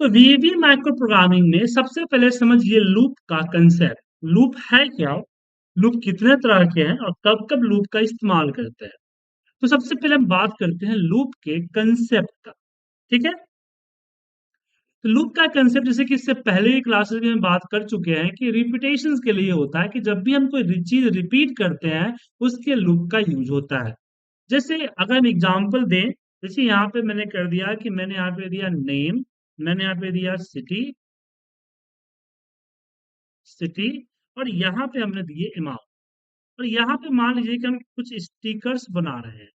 तो वीवी micro programming में सबसे पहले समझिए लूप का कंसेप्ट। लूप है क्या, लूप कितने तरह के हैं और कब कब लूप का इस्तेमाल करते हैं। तो सबसे पहले हम बात करते हैं लूप के कंसेप्ट का। ठीक है, तो लूप का कंसेप्ट जैसे कि इससे पहले ही क्लासेस में हम बात कर चुके हैं कि रिपीटेशन के लिए होता है कि जब भी हम कोई चीज रिपीट करते हैं उसके लूप का यूज होता है। जैसे अगर हम एग्जांपल दें, जैसे यहाँ पे मैंने कर दिया कि मैंने यहाँ पे दिया नेम, मैंने यहाँ पे दिया सिटी, सिटी, और यहाँ पे हमने दिए अमाउंट। और यहाँ पे मान लीजिए कि हम कुछ स्टिकर्स बना रहे हैं।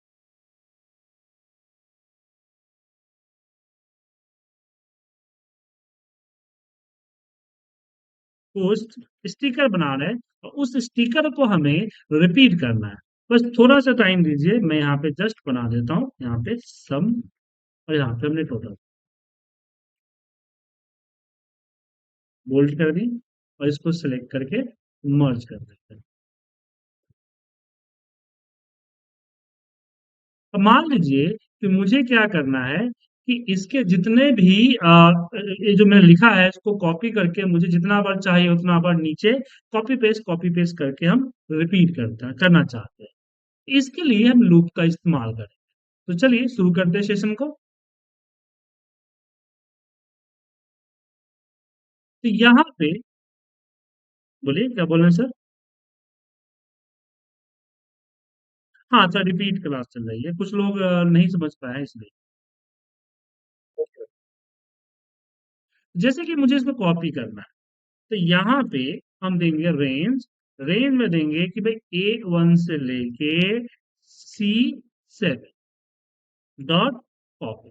पोस्ट स्टिकर बना रहे हैं और उस स्टिकर को हमें रिपीट करना है। बस थोड़ा सा टाइम दीजिए, मैं यहाँ पे जस्ट बना देता हूँ, यहाँ पे सम, और यहाँ पे हमने टोटल बोल्ड कर दी और इसको सिलेक्ट करके मर्ज कर देते हैं। अब मान लीजिए कि मुझे क्या करना है कि इसके जितने भी ये जो मैंने लिखा है इसको कॉपी करके मुझे जितना बार चाहिए उतना बार नीचे कॉपी पेस्ट करके हम रिपीट करना चाहते हैं। इसके लिए हम लूप का इस्तेमाल करें। तो चलिए शुरू करते हैं सेशन को। तो यहाँ पे बोलिए क्या बोल रहे हैं सर। हाँ सर, रिपीट क्लास चल रही है, कुछ लोग नहीं समझ पाए हैं इसलिए। जैसे कि मुझे इसको कॉपी करना है, तो यहाँ पे हम देंगे रेंज। रेंज में देंगे कि भाई A1 से लेके C7 डॉट कॉपी।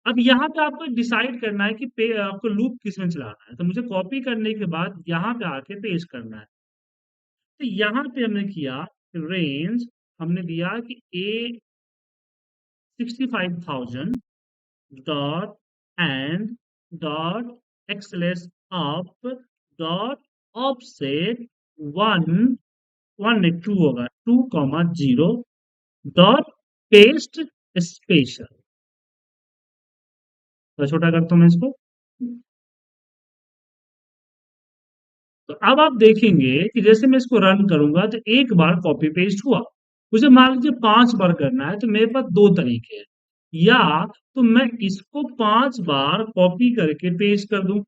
अब यहाँ पे आपको डिसाइड करना है कि आपको लूप किस में चलाना है। तो मुझे कॉपी करने के बाद यहाँ पे आके पेस्ट करना है। तो यहाँ पे हमने किया रेंज, हमने दिया कि A65,000 dot and dot xls up dot offset one, one नहीं टू होगा, 2,0 डॉट पेस्ट स्पेशल। तो छोटा करता हूं मैं इसको। तो अब आप देखेंगे कि जैसे मैं इसको रन करूंगा तो एक बार कॉपी पेस्ट हुआ। मुझे मान लीजिए 5 बार करना है, तो मेरे पास दो तरीके हैं। या तो मैं इसको 5 बार कॉपी करके पेस्ट कर दूं।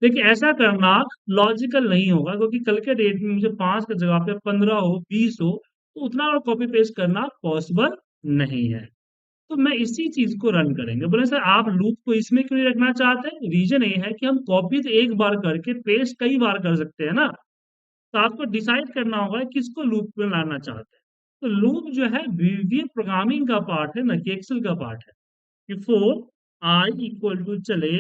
देखिए ऐसा करना लॉजिकल नहीं होगा, क्योंकि कल के डेट में मुझे 5 की जगह पे 15 हो, 20 हो, तो उतना और कॉपी पेस्ट करना पॉसिबल नहीं है। तो मैं इसी चीज को रन करेंगे। बोले सर आप लूप को इसमें क्यों नहीं रखना चाहते हैं? रीजन ये है कि हम कॉपी तो एक बार करके पेस्ट कई बार कर सकते हैं ना। तो आपको डिसाइड करना होगा किसको लूप में लाना चाहते हैं। तो लूप जो है वीवीए प्रोग्रामिंग का पार्ट है, ना कि एक्सेल का पार्ट है। बिफोर आई इक्वल टू चले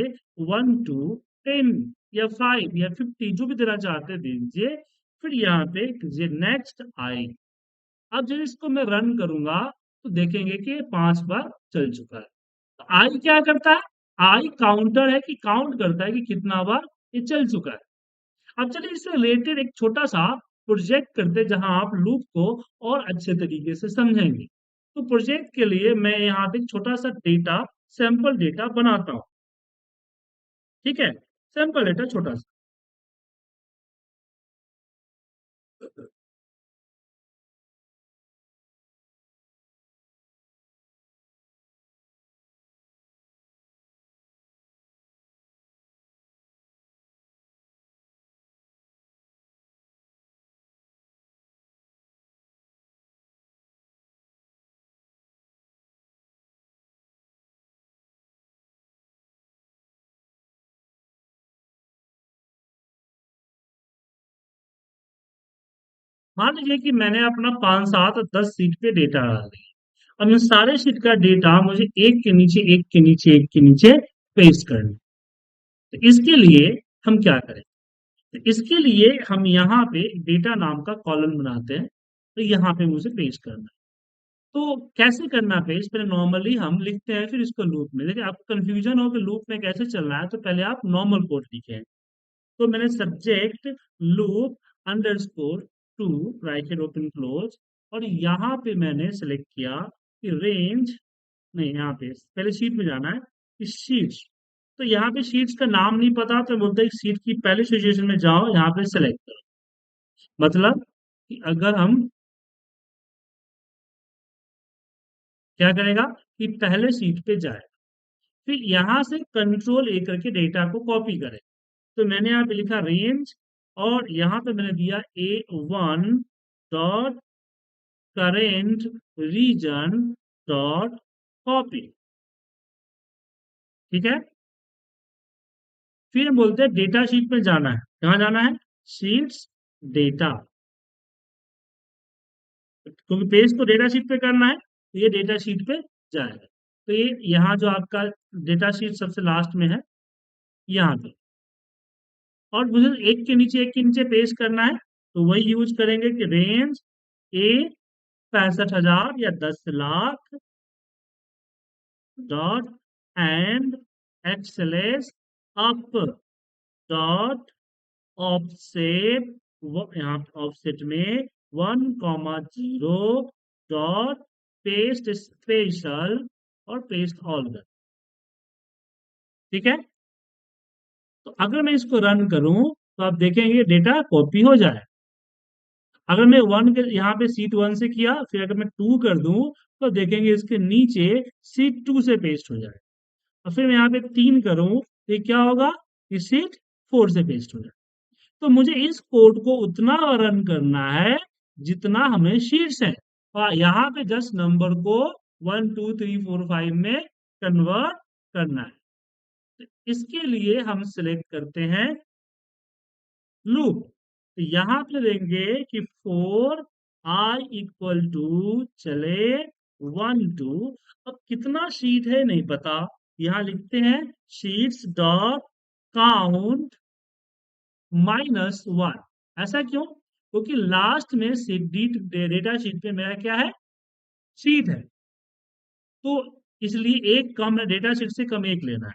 1 to 10 या 5 या 50, जो भी देना चाहते दीजिए। फिर यहाँ पे नेक्स्ट आई। अब जब इसको मैं रन करूंगा तो देखेंगे कि 5 बार चल चुका है। तो आई क्या करता है? आई काउंटर है कि काउंट करता है कि कितना बार ये चल चुका है। अब चलिए इससे रिलेटेड एक छोटा सा प्रोजेक्ट करते हैं जहां आप लूप को और अच्छे तरीके से समझेंगे। तो प्रोजेक्ट के लिए मैं यहाँ पे एक छोटा सा डेटा, सैंपल डेटा बनाता हूँ। ठीक है, सैंपल डेटा छोटा सा। मान लीजिए कि मैंने अपना 5, 7 और 10 सीट पे डेटा डाल दिया। अब इन सारे शीट का डेटा मुझे एक के नीचे एक के नीचे एक के नीचे पेस्ट करना है। तो इसके लिए हम क्या करें? तो इसके लिए हम यहाँ पे डेटा नाम का कॉलम बनाते हैं। तो यहाँ पे मुझे पेस्ट करना है। तो कैसे करना है पेस्ट? पहले नॉर्मली हम लिखते हैं, फिर इसको लूप में। देखिए आपको कंफ्यूजन हो कि लूप में कैसे चलना है, तो पहले आप नॉर्मल कोड लिखें। तो मैंने subject loop underscore two bracket open close, और यहाँ पे मैंने सेलेक्ट किया कि रेंज, नहीं यहाँ पे पहले शीट में जाना है। शीट्स। तो यहाँ पे शीट्स का नाम नहीं पता तो बोलते हैं शीट की पहले सिचुएशन में जाओ, यहाँ पे सेलेक्ट करो। मतलब कि अगर हम क्या करेगा कि पहले शीट पे जाए, फिर यहाँ से कंट्रोल ए करके डेटा को कॉपी करे। तो मैंने यहाँ पे लिखा रेंज, और यहाँ पे मैंने दिया A1 dot current region dot copy. ठीक है। फिर बोलते हैं डेटा शीट में जाना है। कहाँ जाना है? Sheets, data. क्योंकि पेज तो डेटा शीट पे करना है, तो ये डेटा शीट पे जाएगा। तो ये यहाँ जो आपका डेटा शीट सबसे लास्ट में है, यहाँ पे। और मुझे एक के नीचे पेस्ट करना है, तो वही यूज करेंगे कि रेंज ए 65,000 या 10 lakh dot end XLS up dot offset, यहाँ ऑफसेट में 1,0 डॉट पेस्ट स्पेशल और पेस्ट ऑल। ठीक है। तो अगर मैं इसको रन करूं तो आप देखेंगे डेटा कॉपी हो जाए। अगर मैं वन के यहाँ पे सीट वन से किया, फिर अगर मैं टू कर दूं तो देखेंगे इसके नीचे सीट टू से पेस्ट हो जाए। और फिर मैं यहाँ पे तीन करूं तो ये क्या होगा कि सीट फोर से पेस्ट हो जाए। तो मुझे इस कोड को उतना रन करना है जितना हमें शीट्स है, और यहाँ पे जस्ट नंबर को 1 2 3 4 5 में कन्वर्ट करना है। तो इसके लिए हम सिलेक्ट करते हैं लूप। तो यहाँ पे देंगे कि फोर आई इक्वल टू चले 1 2। अब कितना शीट है नहीं पता, यहाँ लिखते हैं शीट्स डॉट काउंट -1। ऐसा क्यों? क्योंकि लास्ट में डेटा शीट पे मेरा क्या है? शीट है। तो इसलिए एक कम है, डेटा शीट से कम एक लेना है।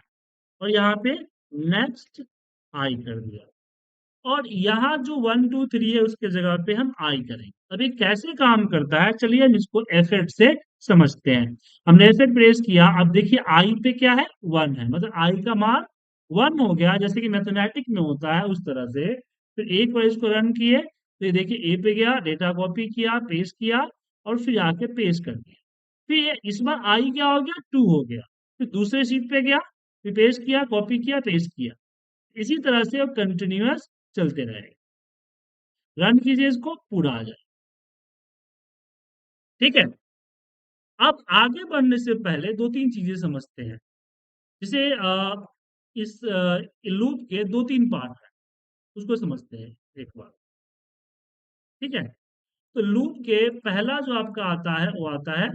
और यहाँ पे नेक्स्ट आई कर दिया। और यहाँ जो 1 2 3 है उसके जगह पे हम आई करेंगे। अब ये कैसे काम करता है, चलिए हम इसको एफ8 से समझते हैं। हमने एफ8 प्रेस किया, अब देखिए आई पे क्या है? 1 है, मतलब आई का मान 1 हो गया, जैसे कि मैथमेटिक में होता है उस तरह से। फिर एक बार इसको रन किए तो ये देखिए ए पे गया, डेटा कॉपी किया, पेस्ट किया, और फिर आके पेस्ट कर दिया। फिर इस बार आई क्या हो गया? 2 हो गया। फिर दूसरे शीट पे गया, फिर पेस्ट किया, कॉपी किया, पेस्ट किया। इसी तरह से अब कंटिन्यूअस चलते रहेगा। रन कीजिए इसको, पूरा आ जाए। ठीक है। अब आगे बढ़ने से पहले दो तीन चीजें समझते हैं। जैसे इस लूप के दो तीन पार्ट हैं, उसको समझते हैं एक बार। ठीक है। तो लूप के पहला जो आपका आता है वो आता है,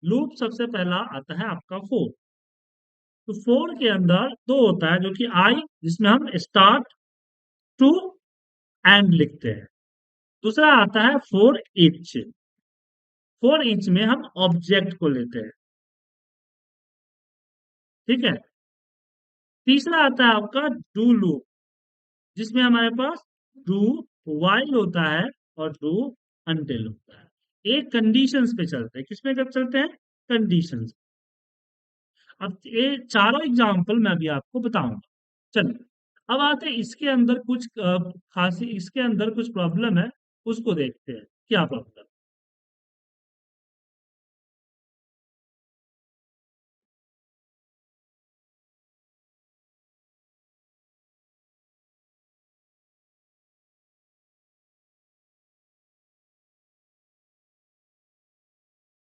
लूप सबसे पहला आता है आपका फोर। तो फोर के अंदर दो होता है, जो कि आई, जिसमें हम स्टार्ट टू एंड लिखते हैं। दूसरा आता है फोर ईच। फोर ईच में हम ऑब्जेक्ट को लेते हैं। ठीक है। तीसरा आता है आपका डू लूप, जिसमें हमारे पास डू वाइल होता है और डू अनटिल होता है। एक कंडीशंस पे चलते हैं। किसमें कब चलते हैं? कंडीशंस। अब ये चारों एग्जांपल मैं अभी आपको बताऊंगा। चलिए, अब आते हैं इसके अंदर कुछ खासी, इसके अंदर कुछ प्रॉब्लम है, उसको देखते हैं क्या प्रॉब्लम।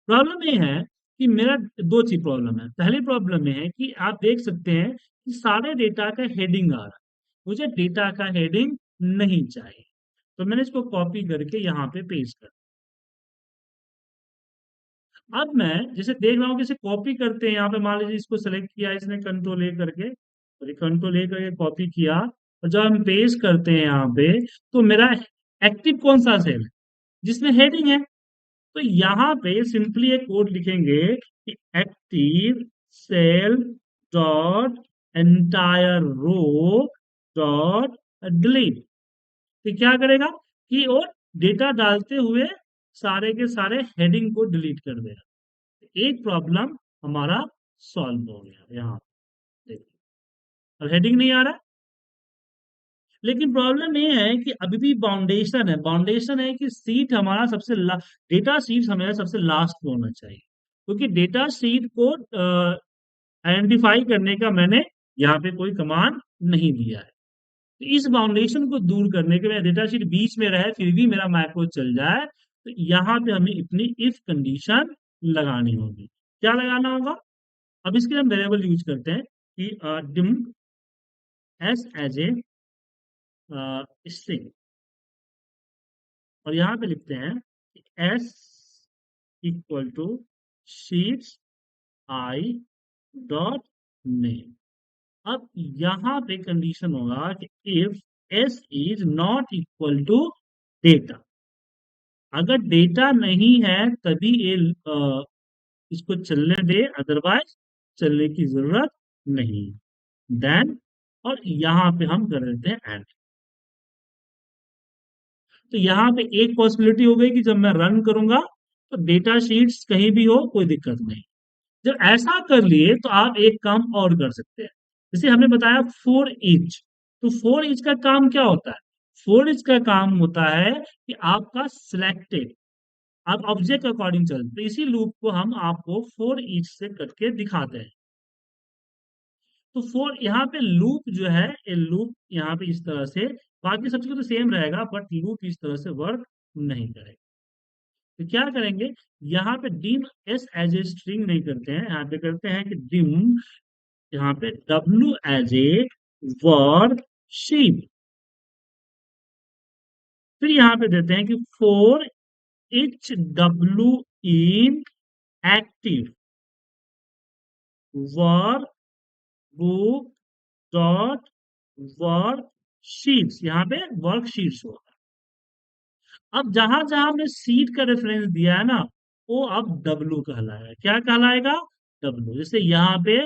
प्रॉब्लम ये है कि मेरा दो चीज प्रॉब्लम है। पहली प्रॉब्लम ये है कि आप देख सकते हैं कि सारे डेटा का हेडिंग आ रहा है, मुझे डेटा का हेडिंग नहीं चाहिए। तो मैंने इसको कॉपी करके यहाँ पे पेस्ट कर। अब मैं जैसे देख रहा हूँ कि इसे कॉपी करते हैं, यहाँ पे मान लीजिए इसको सेलेक्ट किया इसने कंट्रोल ए करके, और कंट्रोल ए करके कॉपी किया, और जब हम पेस्ट करते हैं यहाँ पे, तो मेरा एक्टिव कौन सा सेल है? जिसमें हेडिंग है। तो यहाँ पे सिंपली एक कोड लिखेंगे कि active cell dot entire row dot delete. तो क्या करेगा कि वो डेटा डालते हुए सारे के सारे हेडिंग को डिलीट कर देगा। एक प्रॉब्लम हमारा सॉल्व हो गया यहाँ। देखिए, और हेडिंग नहीं आ रहा, लेकिन प्रॉब्लम ये है कि अभी भी बाउंडेशन है। बाउंडेशन है कि सीट हमारा डेटा सीट हमारा सबसे लास्ट में होना चाहिए, क्योंकि डेटा सीट को आइडेंटिफाई करने का मैंने यहाँ पे कोई कमांड नहीं दिया है। तो इस बाउंडेशन को दूर करने के लिए डेटा शीट बीच में रहे फिर भी मेरा मैक्रो चल जाए, तो यहाँ पे हमें इतनी इफ कंडीशन लगानी होगी। क्या लगाना होगा? अब इसके लिए हम वेरिएबल यूज करते हैं कि dim S as a string, और यहाँ पे लिखते हैं S equal to sheets I dot name. अब यहाँ पे कंडीशन होगा कि if S is not equal to data, अगर डेटा नहीं है तभी ये इसको चलने दे, अदरवाइज चलने की जरूरत नहीं। देन, और यहाँ पे हम कर देते हैं एंड। तो यहाँ पे एक पॉसिबिलिटी हो गई कि जब मैं रन करूंगा तो डेटा शीट्स कहीं भी हो कोई दिक्कत नहीं। जब ऐसा कर लिए तो आप एक काम और कर सकते हैं, जैसे हमने बताया फोर ईच। तो फोर ईच का काम क्या होता है? फोर ईच का काम होता है कि आपका सिलेक्टेड, आप ऑब्जेक्ट के अकॉर्डिंग चलते, इसी लूप को हम आपको फोर ईच से करके दिखाते हैं। तो फोर यहाँ पे लूप जो है, ये लूप यहाँ पे इस तरह से, बाकी सब चीज तो सेम रहेगा बट लूप इस तरह से वर्क नहीं करेगा। तो क्या करेंगे, यहाँ पे dim S as a string नहीं करते हैं, यहाँ पे करते हैं कि डिम, यहाँ पे W as a word sheet. फिर यहाँ पे देते हैं कि for each W in active word book dot work sheets, यहाँ पे वर्क शीट्स होगा। अब जहां जहां हमने सीट का रेफरेंस दिया है ना, वो अब डब्लू कहलाएगा। क्या कहलाएगा? डब्लू। जैसे यहाँ पे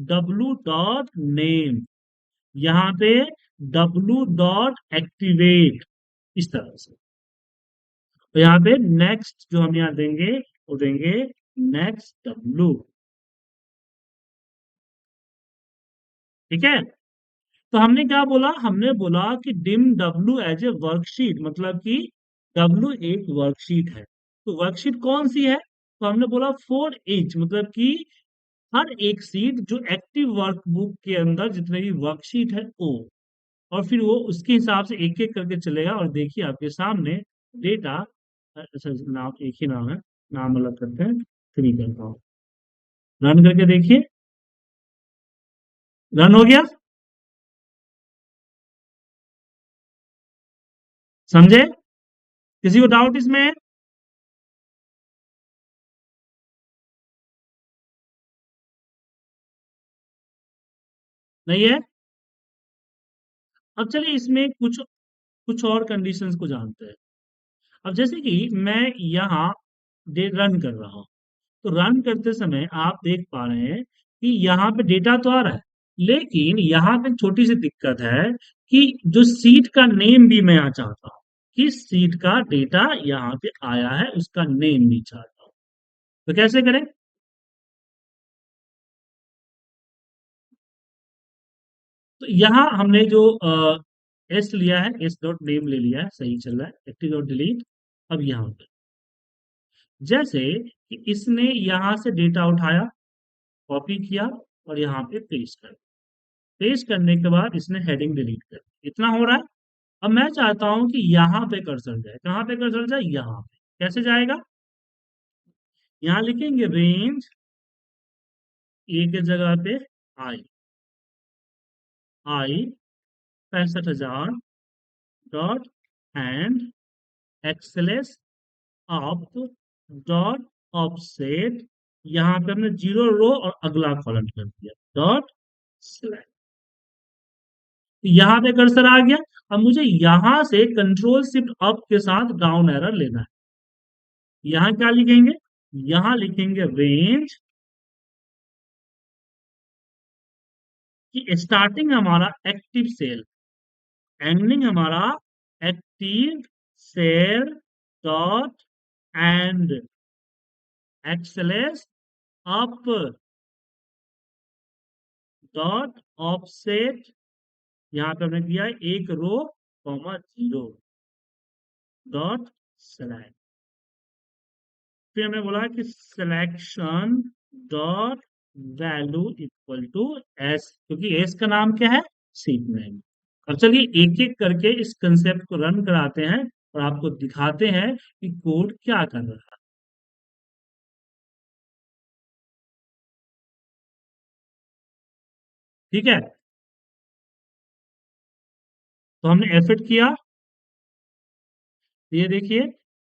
डब्लू डॉट नेम, यहाँ पे डब्लू डॉट एक्टिवेट, इस तरह से। तो यहाँ पे नेक्स्ट जो हम यहाँ देंगे वो देंगे नेक्स्ट डब्लू। ठीक है, तो हमने क्या बोला? हमने बोला कि dim W as a worksheet, मतलब कि डब्ल्यू एक वर्कशीट है। तो वर्कशीट कौन सी है? तो हमने बोला फोर एच, मतलब कि हर एक सीट जो एक्टिव वर्कबुक के अंदर जितने भी वर्कशीट है वो, और फिर वो उसके हिसाब से एक एक करके चलेगा। और देखिए आपके सामने डेटा, अच्छा नाम एक ही नाम है, नाम अलग करते हैं, थ्री करता हूँ, रन करके देखिए, रन हो गया। समझे? किसी को डाउट इसमें? नहीं है? अब चलिए इसमें कुछ कुछ और कंडीशंस को जानते हैं। अब जैसे कि मैं यहाँ रन कर रहा हूँ, तो रन करते समय आप देख पा रहे हैं कि यहाँ पे डेटा तो आ रहा है, लेकिन यहाँ पे छोटी सी दिक्कत है कि जो सीट का नेम भी मैं यहाँ चाहता हूँ, किस सीट का डेटा यहाँ पे आया है उसका नेम भी चाहता हूँ। तो कैसे करें? तो यहाँ हमने जो एस लिया है, एस डॉट नेम ले लिया है, सही चल रहा है, एक्टिव डॉट डिलीट। अब यहाँ पे जैसे कि इसने यहाँ से डेटा उठाया, कॉपी किया और यहाँ पे पेस्ट कर, पेस्ट करने के बाद इसने हेडिंग डिलीट कर, इतना हो रहा है। अब मैं चाहता हूं कि यहाँ पे कर्सर जाए। कहाँ पे कर्सर जाए? यहाँ पे। कैसे जाएगा? यहाँ लिखेंगे रेंज ए के जगह पे आई, आई 65,000 dot end XLS up dot offset, यहाँ पे हमने जीरो रो और अगला कॉलम कर दिया डॉट सिलेक्ट। यहाँ पे कर्सर आ गया। अब मुझे यहाँ से कंट्रोल शिफ्ट अप के साथ डाउन एरर लेना है। यहाँ क्या लिखेंगे? यहाँ लिखेंगे रेंज की स्टार्टिंग हमारा एक्टिव सेल, एंडिंग हमारा active cell dot end XLS up dot offset, यहाँ पे हमने दिया है एक row comma zero dot select. फिर हमने बोला कि selection dot value equal to S, क्योंकि एस का नाम क्या है, सीट नेम। अब चलिए एक एक करके इस कंसेप्ट को रन कराते हैं और आपको दिखाते हैं कि कोड क्या कर रहा है। ठीक है, तो हमने एफिट किया। ये देखिए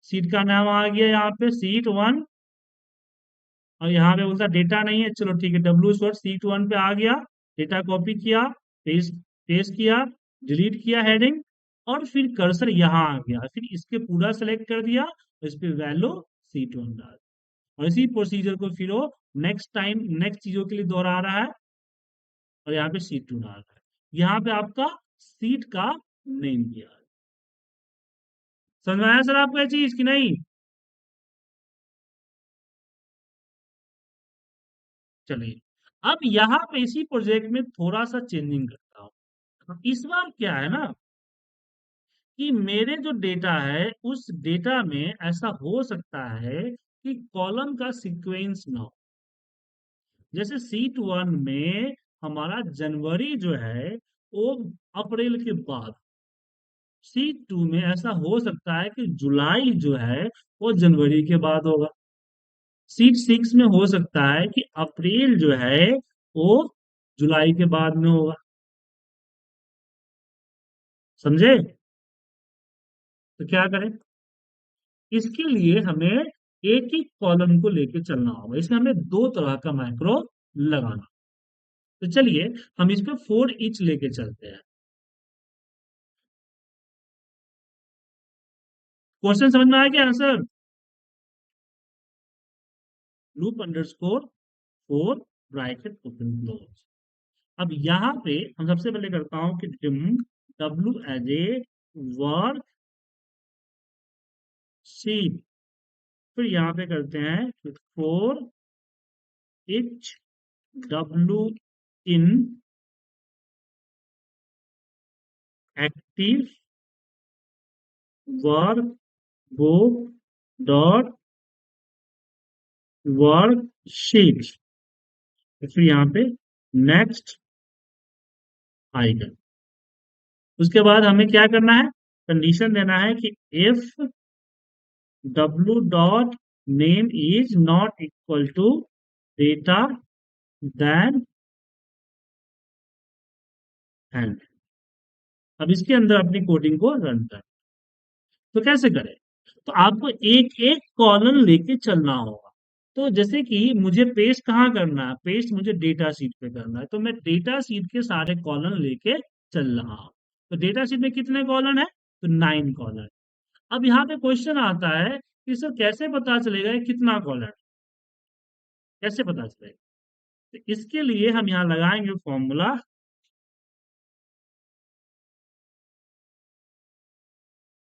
सीट का नाम आ गया यहाँ पे सीट वन, और यहाँ पे बोलता डेटा नहीं है, चलो ठीक है, डब्ल्यू शॉर्ट सीट वन पे आ गया। डेटा कॉपी किया, पेस्ट पेस्ट किया, डिलीट किया हेडिंग, और फिर कर्सर यहाँ आ गया, फिर इसके पूरा सेलेक्ट कर दिया, इस पे वैल्यू सीट वन डाल, और इसी प्रोसीजर को फिर वो नेक्स्ट टाइम नेक्स्ट चीजों के लिए दोहरा रहा है, और यहाँ पे सीट टू डाल रहा है। यहाँ पे आपका सीट का नेम दिया है। समझ में आया सर आपको ये चीज की नहीं? चलिए, अब यहाँ पे इसी प्रोजेक्ट में थोड़ा सा चेंजिंग करता हूँ। इस बार क्या है ना, कि मेरे जो डेटा है उस डेटा में ऐसा हो सकता है कि कॉलम का सीक्वेंस ना हो। जैसे सीट वन में हमारा जनवरी जो है वो अप्रैल के बाद, सीट टू में ऐसा हो सकता है कि जुलाई जो है वो जनवरी के बाद होगा, सीट सिक्स में हो सकता है कि अप्रैल जो है वो जुलाई के बाद में होगा। समझे? तो क्या करें, इसके लिए हमें एक ही कॉलम को लेके चलना होगा, इसमें हमें दो तरह का मैक्रो लगाना। तो चलिए हम इस पे फोर ईच लेके चलते हैं। क्वेश्चन समझ में आया क्या answer? Loop underscore for bracket open close. अब यहाँ पे हम सबसे पहले करता हूं कि dim W as a work sheet, फिर यहाँ पे करते हैं for each W in active work book dot worksheet, फिर यहाँ पे नेक्स्ट आइकन। उसके बाद हमें क्या करना है, कंडीशन देना है कि if W dot name is not equal to data then end. अब इसके अंदर अपनी कोडिंग को रन करें। तो कैसे करें, तो आपको एक एक कॉलम लेके चलना होगा। तो जैसे कि मुझे पेस्ट कहाँ करना है, पेस्ट मुझे डेटा शीट पे करना है, तो मैं डेटा शीट के सारे कॉलम लेके चल रहा हूँ। तो डेटा शीट में कितने कॉलम है, तो 9 कॉलम। अब यहाँ पे क्वेश्चन आता है कि सर कैसे पता चलेगा ये कितना कॉलम है, कैसे पता चलेगा? तो इसके लिए हम यहाँ लगाएंगे फॉर्मूला,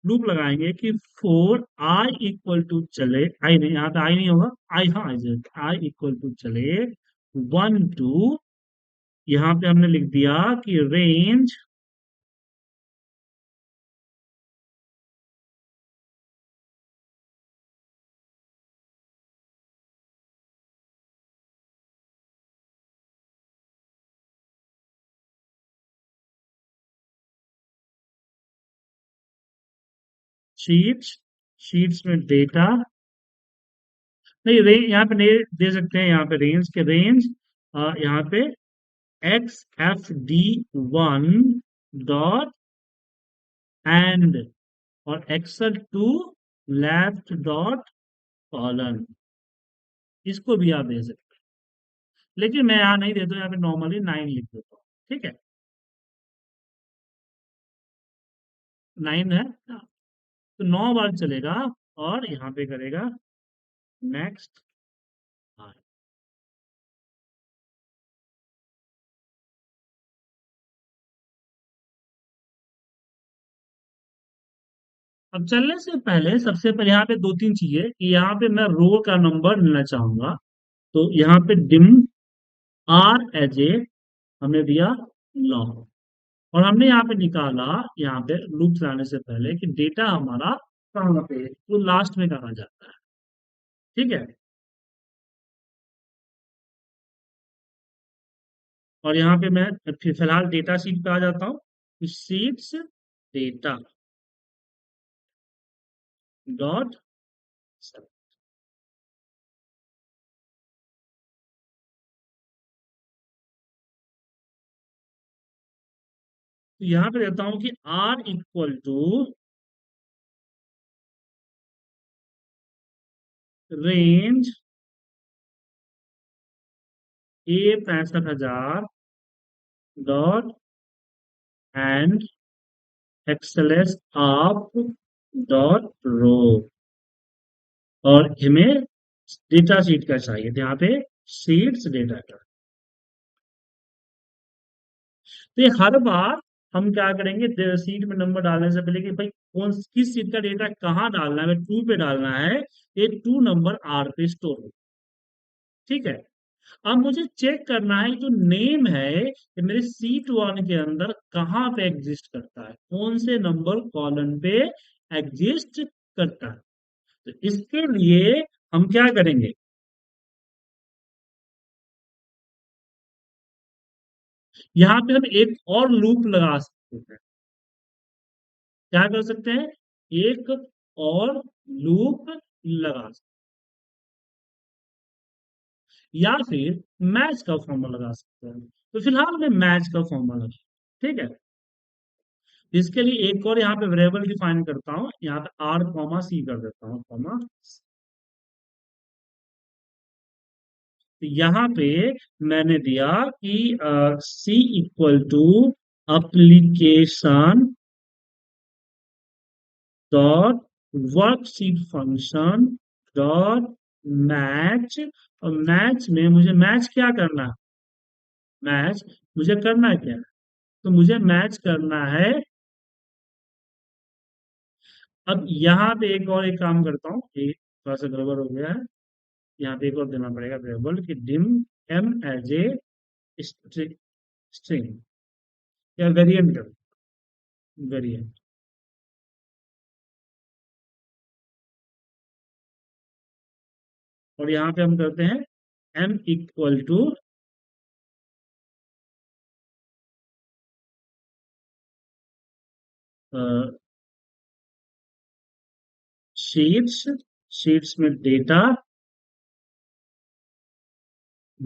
लूप लगाएंगे कि फोर आई इक्वल टू चले, आई नहीं, यहाँ पे आई नहीं होगा, आई, हाँ आई इक्वल टू चले वन टू, यहाँ पे हमने लिख दिया कि रेंज शीट्स, शीट्स में डेटा नहीं, रेंज यहाँ पे नहीं दे सकते हैं, यहाँ पे रेंज के रेंज, यहाँ पे X F D one dot end, और excel to left dot column, इसको भी आप दे सकते हैं, लेकिन मैं यहाँ नहीं देता हूँ, यहाँ पे नॉर्मली 9 लिख देता हूँ। ठीक है, 9 है, तो 9 बार चलेगा, और यहाँ पे करेगा नेक्स्ट। अब चलने से पहले सबसे पहले यहाँ पे दो तीन चीजें, कि यहाँ पे मैं रो का नंबर लेना चाहूंगा, तो यहाँ पे डिम आर एज ए हमने दिया लॉन्ग, और हमने यहाँ पे निकाला, यहाँ पे लूप चलाने से पहले, कि डेटा हमारा कहाँ पे है, तो लास्ट में कहा जाता है। ठीक है, और यहाँ पे मैं फिलहाल डेटा शीट पे आ जाता हूँ। शीट्स डेटा डॉट, तो यहाँ पे देता हूँ कि R equal to range A 65,000 dot end XLS of dot row, और हमें डेटा शीट का चाहिए, तो यहाँ पे शीट्स डेटा का। तो ये हर बार हम क्या करेंगे, सीट में नंबर डालने से पहले, कि भाई कौन किस सीट का डेटा कहाँ डालना है, हमें टू पे डालना है, ये टू नंबर आर पे स्टोर हो। ठीक है, अब मुझे चेक करना है जो नेम है कि मेरे सीट वन के अंदर कहाँ पे एग्जिस्ट करता है, कौन से नंबर कॉलम पे एग्जिस्ट करता है। तो इसके लिए हम क्या करेंगे, यहाँ पे हम एक और लूप लगा सकते हैं। क्या कर सकते हैं, एक और लूप लगा सकते हैं, या फिर मैच का फॉर्मूला लगा सकते हैं। तो फिलहाल मैं मैच का फॉर्मूला लगा, ठीक है। इसके लिए एक और यहाँ पे वेरिएबल डिफाइन करता हूँ, यहाँ पे आर कॉमा सी कर देता हूँ, कॉमा। तो यहाँ पे मैंने दिया कि C equal to application dot worksheet function dot match, और मैच में मुझे मैच क्या करना है, मैच मुझे करना है क्या, तो मुझे मैच करना है। अब यहाँ पे एक काम करता हूँ, ये थोड़ा सा गड़बड़ हो गया है, यहाँ पे एक और देना पड़ेगा वेरिएबल कि dim M as a string, या वेरिएंट, वेरिएंट। और यहाँ पे हम करते हैं M equal to sheets, sheets में डेटा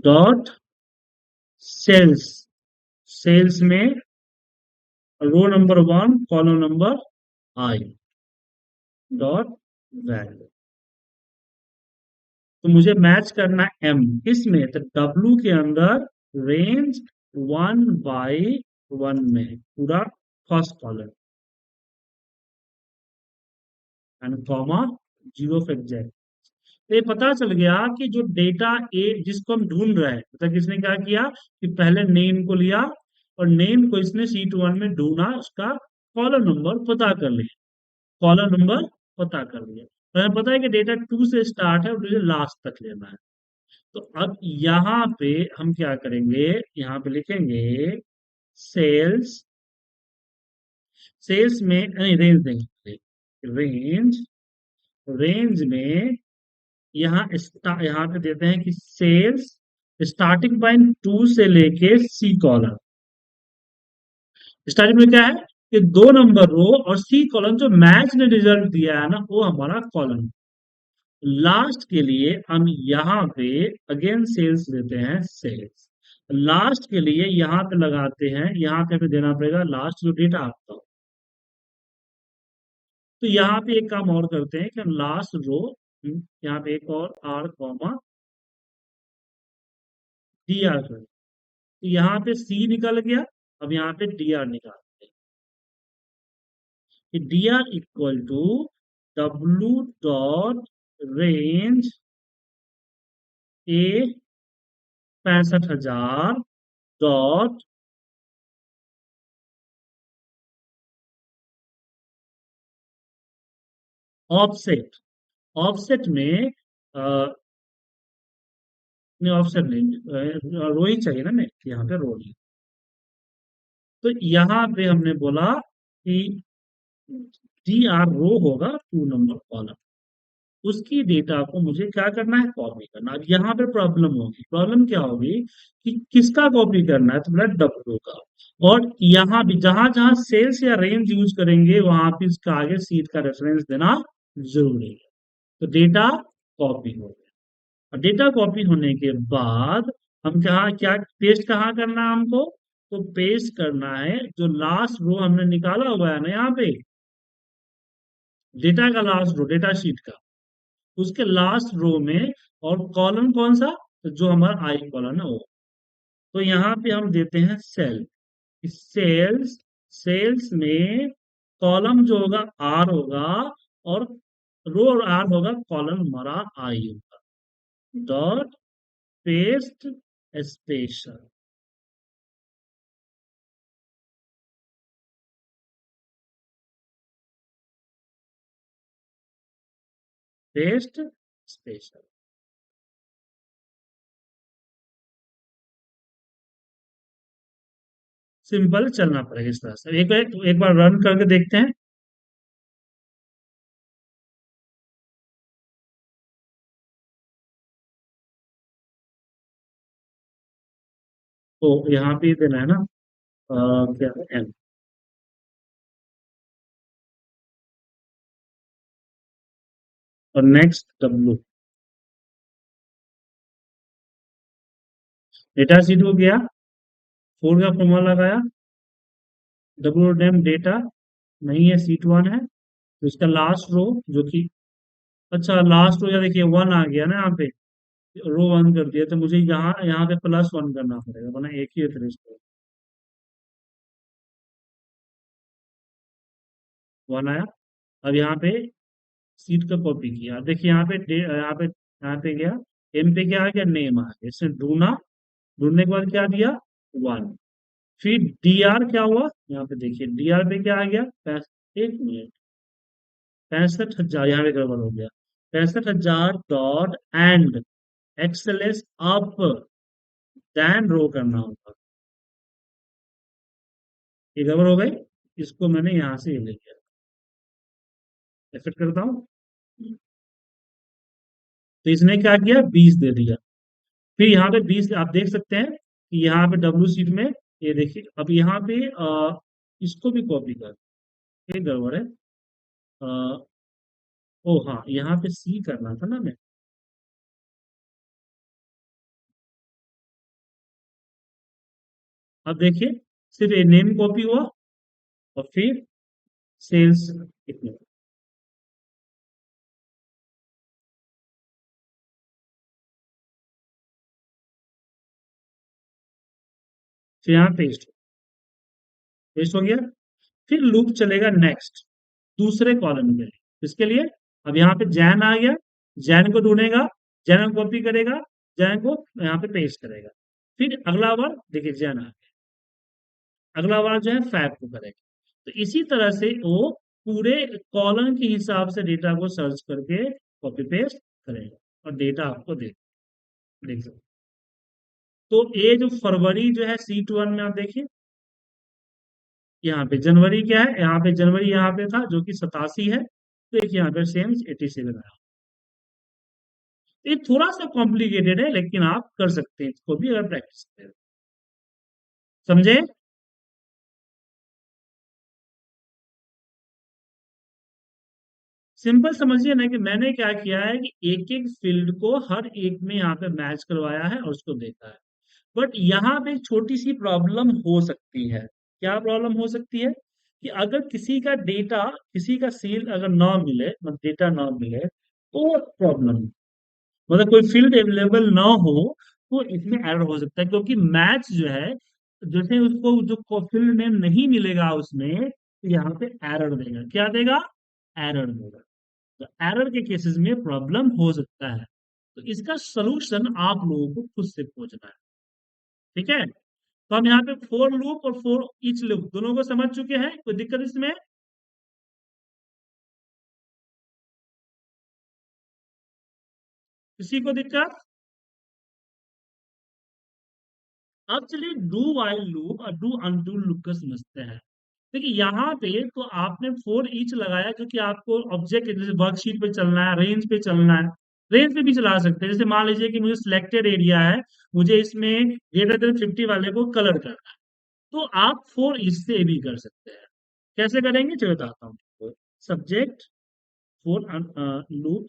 डॉट सेल्स, सेल्स में row number one column number I dot value. तो मुझे मैच करना एम किसमें, तो डब्लू के अंदर रेंज वन बाई वन में पूरा first column, and comma zero of exact. तो ये पता चल गया कि जो डेटा ए जिसको हम ढूंढ रहे हैं, मतलब किसने क्या किया कि पहले नेम को लिया, और नेम को इसने सीट वन में ढूंढा, उसका कॉलम नंबर पता कर लिया, कॉलम नंबर पता कर लिया, तो हमें पता है कि डेटा टू से स्टार्ट है और मुझे लास्ट तक लेना है। तो अब यहाँ पे हम क्या करेंगे, यहाँ पे लिखेंगे सेल्स, सेल्स में नहीं रेंज देंगे, रेंज, रेंज में यहाँ यहाँ पे देते हैं कि सेल्स स्टार्टिंग पॉइंट टू से लेके सी कॉलम। स्टार्टिंग में क्या है कि दो नंबर रो, और सी कॉलम जो मैच ने रिजल्ट दिया है ना, वो हमारा कॉलम। लास्ट के लिए हम यहाँ पे अगेन सेल्स देते हैं, सेल्स। लास्ट के लिए यहाँ पे लगाते हैं, यहाँ पे हमें देना पड़ेगा लास्ट जो डेटा आपका हो। तो यहाँ पे एक काम और करते हैं कि हम लास्ट रो, यहाँ पे एक और आर कॉमा डी आर कर, तो यहाँ पे सी निकल गया, अब यहाँ पे डी आर निकालते हैं कि D R equal to W dot range A 65,000 dot offset, offset में नहीं, ऑप्शन नहीं, रो ही चाहिए ना, मैं यहाँ पे रो नहीं। तो यहाँ पे हमने बोला कि डी आर रो होगा, 2 नंबर कॉलम, उसकी डेटा को मुझे क्या करना है, कॉपी करना। अब यहाँ पे प्रॉब्लम होगी, प्रॉब्लम क्या होगी कि किसका कॉपी करना है, तो बोला डब्ल्यू का। और यहाँ भी जहां जहां सेल्स या रेंज यूज करेंगे वहां पे इसका आगे सीट का रेफरेंस देना जरूरी है। तो डेटा कॉपी हो गया। और डेटा कॉपी होने के बाद हम क्या क्या पेस्ट कहाँ करना है हमको, तो पेस्ट करना है जो लास्ट रो हमने निकाला हुआ है ना यहाँ पे, डेटा का लास्ट रो, डेटा शीट का, उसके लास्ट रो में। और कॉलम कौन सा, तो जो हमारा आई कॉलम है वो। तो यहाँ पे हम देते हैं सेल, सेल्स, सेल्स में कॉलम जो होगा आर होगा, और रो और आर होगा, कॉलम हमारा आई होगा। Dot paste special, paste special. Simple चलना पड़ेगा इस तरह से। एक बार रन करके देखते हैं। तो यहाँ पे देना है ना, क्या है, एम, और नेक्स्ट डब्ल्यू। डेटा शीट हो गया, फोर का फॉर्मूला लगाया, डब्ल्यू नेम डेटा नहीं है, सीट वन है, तो इसका लास्ट रो जो कि, अच्छा लास्ट रो, या देखिए वन आ गया ना यहाँ पे, रो वन कर दिया, तो मुझे यहाँ यहाँ पे प्लस वन करना पड़ेगा, वरना एक ही है फिर इसको। वन आया। अब यहाँ पे सीट का कॉपी किया, देखिए यहाँ पे यहाँ पे गया, एम पे क्या आ गया, नेम आ गया, इसने ढूंढा, ढूंढने के बाद क्या दिया, वन। फिर डी आर क्या हुआ, यहाँ पे देखिए डी आर पे क्या आ गया, 1 मिनट, 65,000, यहाँ पे गड़बड़ हो गया, 65,000 dot end XLS up then row करना होगा। ये गड़बड़ हो गई, इसको मैंने यहाँ से ये ले लिया, इफेक्ट करता हूँ। तो इसने क्या किया, 20 दे दिया। फिर यहाँ पे 20 आप देख सकते हैं कि यहाँ पे डब्ल्यू सीट में, ये देखिए अब यहाँ पे इसको भी कॉपी कर, ये गड़बड़ है। आ, ओ हाँ, यहाँ पे सी करना था ना मैं। अब देखिए, सिर्फ ये नेम कॉपी हुआ, और फिर सेल्स कितने, फिर यहाँ पेस्ट, पेस्ट हो गया। फिर लूप चलेगा नेक्स्ट, दूसरे कॉलम के लिए, इसके लिए अब यहाँ पे जैन आ गया, जैन को ढूंढेगा, जैन को कॉपी करेगा, जैन को यहाँ पे पेस्ट करेगा। फिर अगला बार देखिए जैन आ गया, अगला बार जो है फैब को करेगा। तो इसी तरह से वो पूरे कॉलम के हिसाब से डेटा को सर्च करके कॉपी पेस्ट करेगा, और डेटा आपको देख सकते। तो ये जो फरवरी जो है सीट वन में आप देखिए, यहाँ पे जनवरी क्या है, यहाँ पे जनवरी यहाँ पे था जो कि 87 है, तो एक यहाँ पे सेम 87 आया। ये थोड़ा सा कॉम्प्लिकेटेड है, लेकिन आप कर सकते हैं इसको भी अगर प्रैक्टिस करें। समझे। सिंपल समझिए ना कि मैंने क्या किया है कि एक एक फील्ड को हर एक में यहाँ पे मैच करवाया है और उसको देखा है। बट यहाँ पे एक छोटी सी प्रॉब्लम हो सकती है। क्या प्रॉब्लम हो सकती है कि अगर किसी का डेटा, किसी का सील अगर ना मिले, मतलब डेटा ना मिले, तो प्रॉब्लम, मतलब कोई फील्ड अवेलेबल ना हो, तो इसमें एरर हो सकता है, क्योंकि मैच जो है, जैसे उसको जो फील्ड नेम नहीं मिलेगा उसमें, तो यहाँ पे एरर देगा, क्या देगा, एरर देगा। तो एरर के केसेस में प्रॉब्लम हो सकता है। तो इसका सलूशन आप लोगों को खुद से खोजना है। ठीक है। तो हम यहाँ पे फोर लूप और फोर ईच लूप दोनों को समझ चुके हैं, कोई दिक्कत इसमें, किसी को दिक्कत। अब चलिए डू वाइल लूप और डू अनटिल लूप का समझते हैं। देखिए यहाँ पे तो आपने फॉर ईच लगाया जो कि आपको ऑब्जेक्ट जैसे वर्कशीट पे चलना है, रेंज पे चलना है, रेंज पे भी चला सकते हैं। जैसे मान लीजिए कि मुझे सिलेक्टेड एरिया है, मुझे इसमें ग्रेटर देन 50 वाले को कलर करना है, तो आप फॉर ईच से भी कर सकते हैं। कैसे करेंगे चलो बताता हूँ। Subject for loop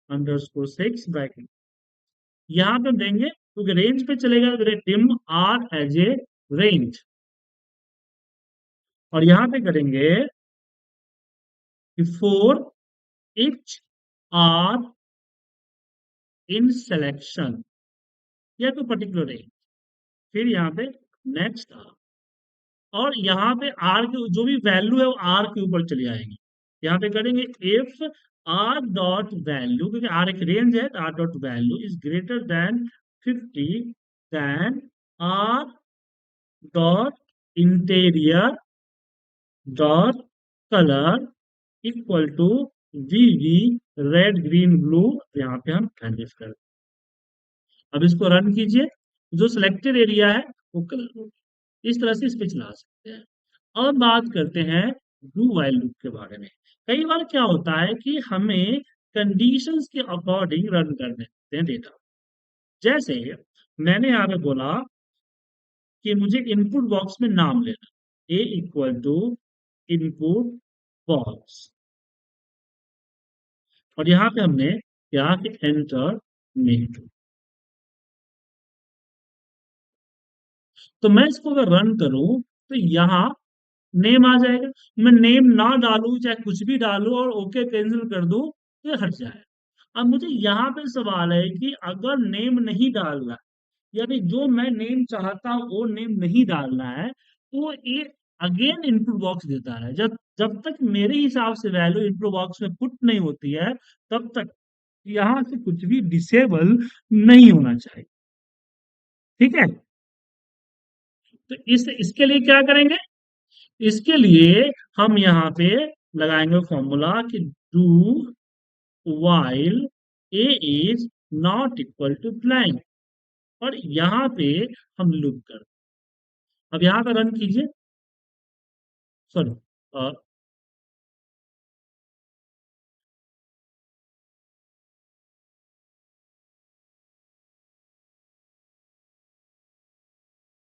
underscore 6 bracket, यहाँ पे हम देंगे क्योंकि रेंज पे चलेगा तो dim R as a range, और यहाँ पे करेंगे for each R in selection या तो पर्टिकुलर रेंज, फिर यहाँ पे नेक्स्ट आर, और यहाँ पे आर के जो भी वैल्यू है वो आर के ऊपर चली आएगी। यहाँ पे करेंगे इफ आर डॉट वैल्यू, क्योंकि आर एक रेंज है, R dot value is greater than 50, then R dot interior dot colour equal to V red green blue, यहाँ पे हम एडजस्ट कर। अब इसको रन कीजिए, जो सिलेक्टेड एरिया है वो इस तरह से इस पे चला सकते हैं। अब बात करते हैं डू वाइल लूप के बारे में। कई बार क्या होता है कि हमें कंडीशंस के अकॉर्डिंग रन करने होते हैं डेटा। जैसे मैंने यहाँ पे बोला कि मुझे इनपुट बॉक्स में नाम लेना, ए इक्वल टू इनपुट बॉक्स, और यहाँ पे हमने क्या कि एंटर नेम। तो मैं इसको अगर रन करूं तो यहाँ नेम आ जाएगा। मैं नेम ना डालूं चाहे कुछ भी डालूं और ओके कैंसिल कर दूं तो ये हट जाएगा। अब मुझे यहाँ पे सवाल है कि अगर नेम नहीं डालना, यानी जो मैं नेम चाहता हूँ वो नेम नहीं डालना है, तो ये अगेन इनपुट बॉक्स देता है। जब जब तक मेरे हिसाब से वैल्यू इनपुट बॉक्स में पुट नहीं होती है, तब तक यहाँ से कुछ भी डिसेबल नहीं होना चाहिए। ठीक है, तो इसके लिए क्या करेंगे, इसके लिए हम यहाँ पे लगाएंगे फॉर्मूला कि do while A is not equal to blank, और यहाँ पे हम लूप कर। अब यहाँ पे रन कीजिए, सॉरी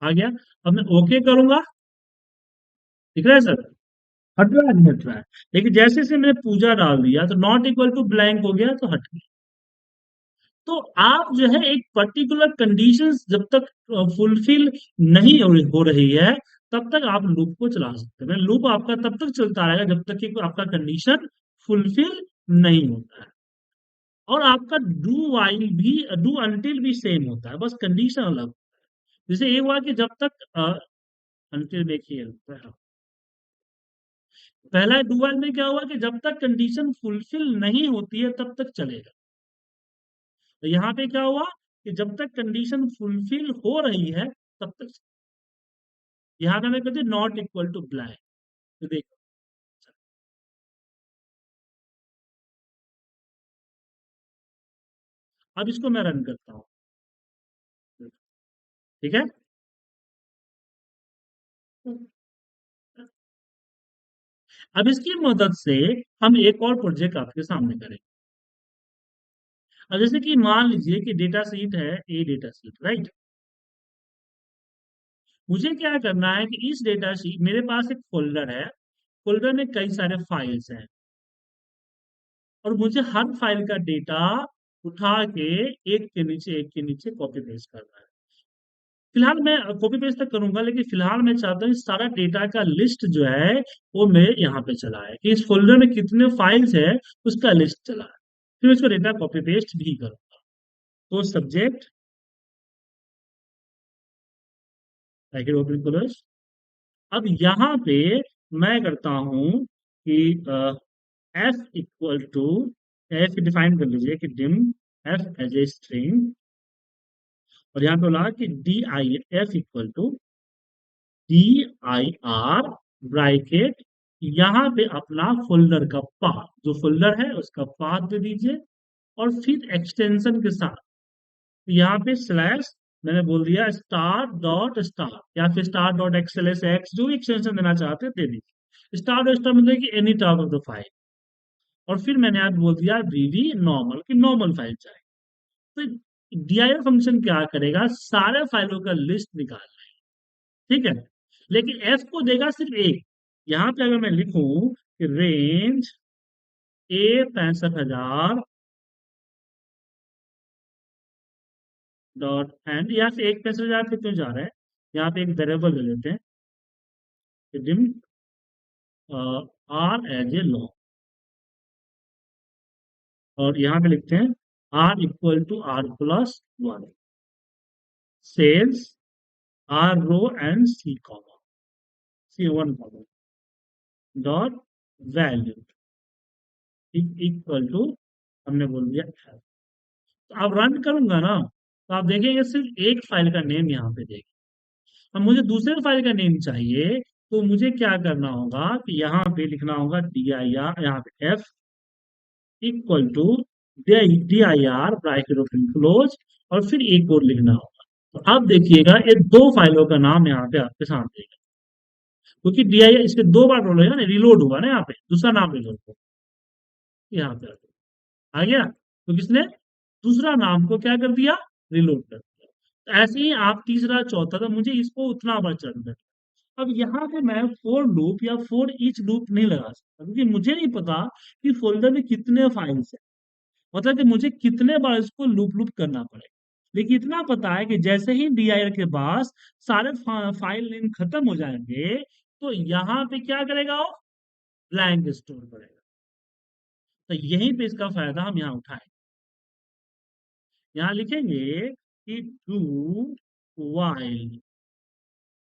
आ गया। अब मैं ओके करूंगा, दिख रहा है सर, हट रहा है नहीं हट रहा है। लेकिन जैसे से मैंने पूजा डाल दिया तो नॉट इक्वल टू ब्लैंक हो गया तो हट गया। तो आप जो है एक पर्टिकुलर कंडीशंस जब तक फुलफिल नहीं हो रही है, तब तक आप लूप को चला सकते हैं। लूप आपका तब तक चलता रहेगा जब तक कि आपका कंडीशन फुलफिल नहीं होता है। और आपका डू वाइल भी, डू अनटिल भी सेम होता है, बस कंडीशन अलग। जैसे एक हुआ कि जब तक अनटिल देखिए पहला डू वाइल में क्या हुआ कि जब तक कंडीशन फुलफिल नहीं होती है तब तक चलेगा। तो यहाँ पे क्या हुआ कि जब तक कंडीशन फुलफिल हो रही है तब तक। यहाँ पे हमें कहते हैं नॉट इक्वल टू ब्लैंक, तो देखो अब इसको मैं रन करता हूँ। ठीक है, अब इसकी मदद से हम एक और प्रोजेक्ट आपके सामने करें। अब जैसे कि मान लीजिए कि डेटा शीट है, ए डेटा शीट राइट। मुझे क्या करना है कि इस डेटा शीट, मेरे पास एक फोल्डर है, फोल्डर में कई सारे फाइल्स हैं, और मुझे हर फाइल का डेटा उठा के एक के नीचे कॉपी पेस्ट करना है। फिलहाल मैं कॉपी पेस्ट तक करूंगा, लेकिन फिलहाल मैं चाहता हूँ इस सारा डेटा का लिस्ट जो है वो मेरे यहाँ पे चला है, कि इस फोल्डर में कितने फाइल्स है उसका लिस्ट चला है। फिर उसको डेटा कॉपी पेस्ट भी करूंगा। तो सब्जेक्ट ओपन कलर्स। अब यहाँ पे मैं करता हूँ कि F equal to, F define कर लीजिए कि dim F as a string, और यहाँ पे बोला कि D I F equal to D I R bracket, यहाँ पे अपना फोल्डर का पाथ, जो फोल्डर है उसका पाथ दे दीजिए, और फिर एक्सटेंशन के साथ तो यहाँ पे स्लैश मैंने बोल दिया स्टार डॉट स्टार या फिर स्टार डॉट एक्सएलएस एक्स, जो भी एक्सटेंशन देना चाहते हैं दे दीजिए। स्टार डॉट स्टार मतलब कि any type of the file. और फिर मैंने आज बोल दिया वीवी नॉर्मल की नॉर्मल फाइल चाहिए। तो dir फंक्शन क्या करेगा, सारे फाइलों का लिस्ट निकाल, ठीक है। लेकिन एफ को देगा सिर्फ एक। यहां पे अगर मैं लिखूं कि रेंज ए 65,000 डॉट एंड, यहाँ से एक 65,000 पे क्यों जा रहा है, यहाँ पे एक वेरिएबल ले लेते हैं dim R as a long, और यहाँ पे लिखते हैं R equal to R plus one, cells R row and C comma, C one comma dot value equal to, हमने बोल दिया है। तो अब रन करूंगा ना, तो आप देखेंगे सिर्फ एक फाइल का नेम यहाँ पे देखें। अब मुझे दूसरे फाइल का नेम चाहिए, तो मुझे क्या करना होगा कि यहाँ पे लिखना होगा डी आई आर, यहाँ पे F equal to D I R bracket open close, और फिर एक और लिखना होगा। तो अब देखिएगा ये दो फाइलों का नाम यहाँ पे आपके सामने है, क्योंकि डी आई इसके दो बार रोल है ना, रिलोड हुआ ना, यहाँ पे दूसरा नाम रिलोड हुआ, यहाँ पे आ गया। तो किसने दूसरा नाम को क्या कर दिया, रिलोड कर दिया। तो ऐसे ही आप तीसरा चौथा, तो मुझे इसको उतना बार चढ़ना है। अब यहाँ पे मैं फोर लूप या फोर ईच लूप नहीं लगा सकता, क्योंकि मुझे नहीं पता कि फोल्डर में कितने फाइल्स है, मतलब कि मुझे कितने बार इसको लूप लूप करना पड़ेगा। लेकिन इतना पता है कि जैसे ही dir के पास सारे फाइल नेम खत्म हो जाएंगे, तो यहाँ पे क्या करेगा वो, ब्लैंक स्टोर करेगा। तो यहीं पे इसका फायदा हम यहाँ उठाएं। यहाँ लिखेंगे कि डू वाइल,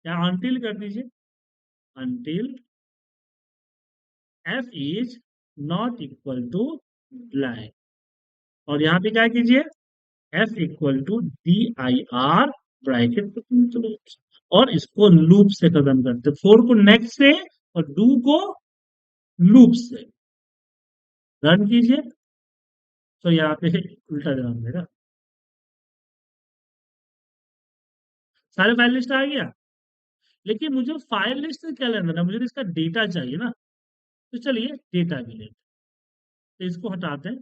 या अनटिल कर दीजिए, until F is not equal to blank, और यहाँ पे क्या कीजिए, F equal to D I R bracket, और इसको लूप से खत्म करते, फोर को नेक्स्ट से और डू को लूप से। रन कीजिए, तो यहाँ पे उल्टा जवाब देगा, सारे फाइल लिस्ट आ गया। लेकिन मुझे फाइल लिस्ट से क्या लेना था, मुझे तो इसका डेटा चाहिए ना। तो चलिए डेटा भी लेते हैं। तो इसको हटाते हैं,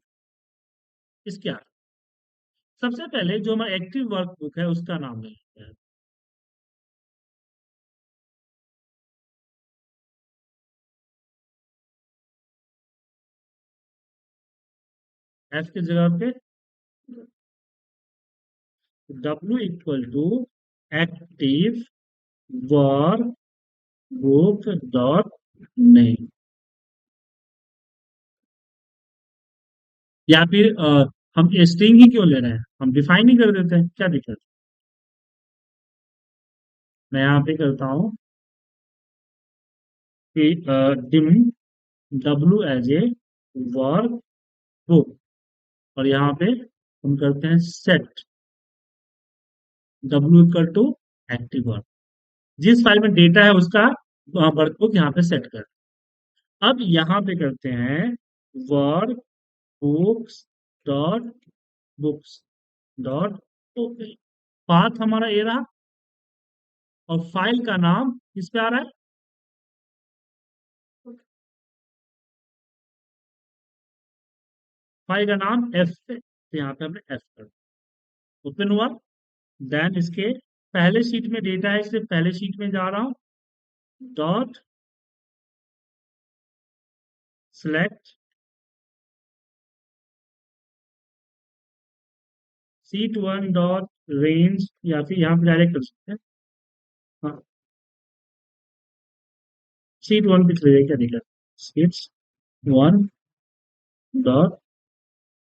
इसके आगे सबसे पहले जो हमारा एक्टिव वर्कबुक है उसका नाम ले लेते हैं। एफ की जगह पे W equal to active workbook dot name, या फिर हम स्ट्रिंग ही क्यों ले रहे हैं, हम डिफाइन ही कर देते हैं, क्या दिक्कत। मैं यहाँ पे करता हूँ कि dim W as a work book, और यहाँ पे हम करते हैं set W equal to active work, जिस फाइल में डेटा है उसका वर्क बुक यहाँ पे सेट कर। अब यहाँ पे करते हैं work books dot books dot open, path हमारा ये रहा, और फाइल का नाम किस पे आ रहा है, फाइल का नाम एफ पे, तो यहाँ पे हमने एफ कर ओपन हुआ। देन इसके पहले शीट में डेटा है, इसलिए पहले शीट में जा रहा हूं, dot select sheet one dot range, या फिर यहाँ पे डायरेक्ट कर सकते हैं, हाँ शीट वन पे चले जाइए, क्या दिक्कत, शीट वन डॉट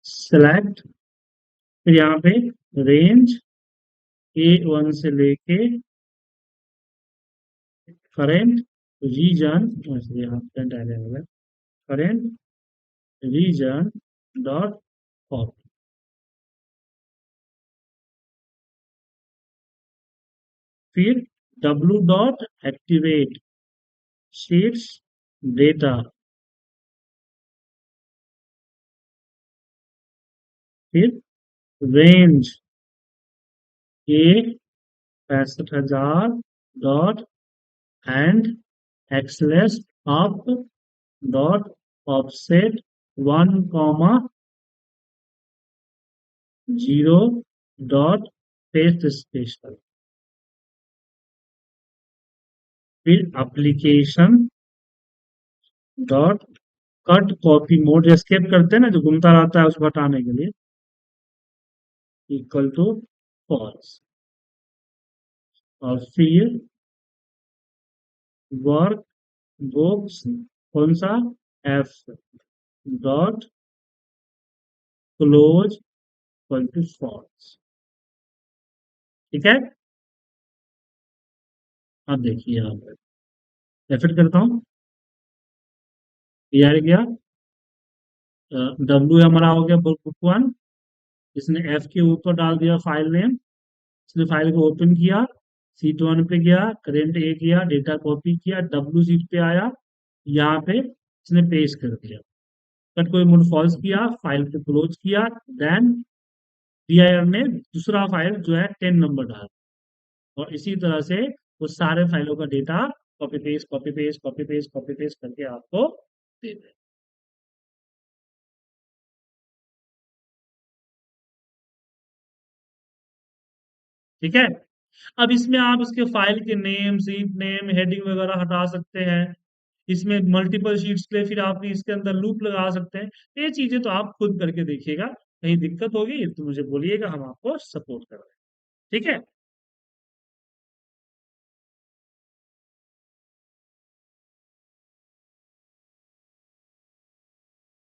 सिलेक्ट, फिर यहाँ पे रेंज ए वन से लेके करेंट रीजन, यहाँ पे direct current region dot copy, फिर W dot activate sheets data, फिर रेंज एक 65,000 dot end XLS up dot offset 1,0 dot paste special. फिर application dot cut copy mode escape करते हैं ना, जो घूमता रहता है उसको हटाने के लिए, इक्वल टू फॉल्स। और फिर वर्क बुक्स कौन सा, F dot close equal to false. ठीक है, अब देखिए यहाँ पर एफिट करता हूँ, ये आ गया। डब्ल्यू हमारा हो गया बुक 1, इसने एफ के ऊपर डाल दिया फाइल नेम, इसने फाइल को ओपन किया, सीट 1 पे गया, करेंट ए किया, डेटा कॉपी किया, डब्ल्यू सीट पे आया, यहाँ पे इसने पेस्ट कर दिया, कट कोई मोड फॉल्स किया, फाइल को क्लोज किया, देन पीआईआर ने दूसरा फाइल जो है 10 नंबर डाला, और इसी तरह से वो सारे फाइलों का data copy paste copy paste copy paste copy paste करके आपको दे दे। ठीक है, अब इसमें आप इसके फाइल के नेम, सीट नेम, हेडिंग वगैरह हटा सकते हैं। इसमें मल्टीपल शीट्स के लिए फिर आप इसके अंदर लूप लगा सकते हैं। ये चीजें तो आप खुद करके देखिएगा, कहीं दिक्कत होगी तो मुझे बोलिएगा, हम आपको सपोर्ट कर रहे हैं। ठीक है।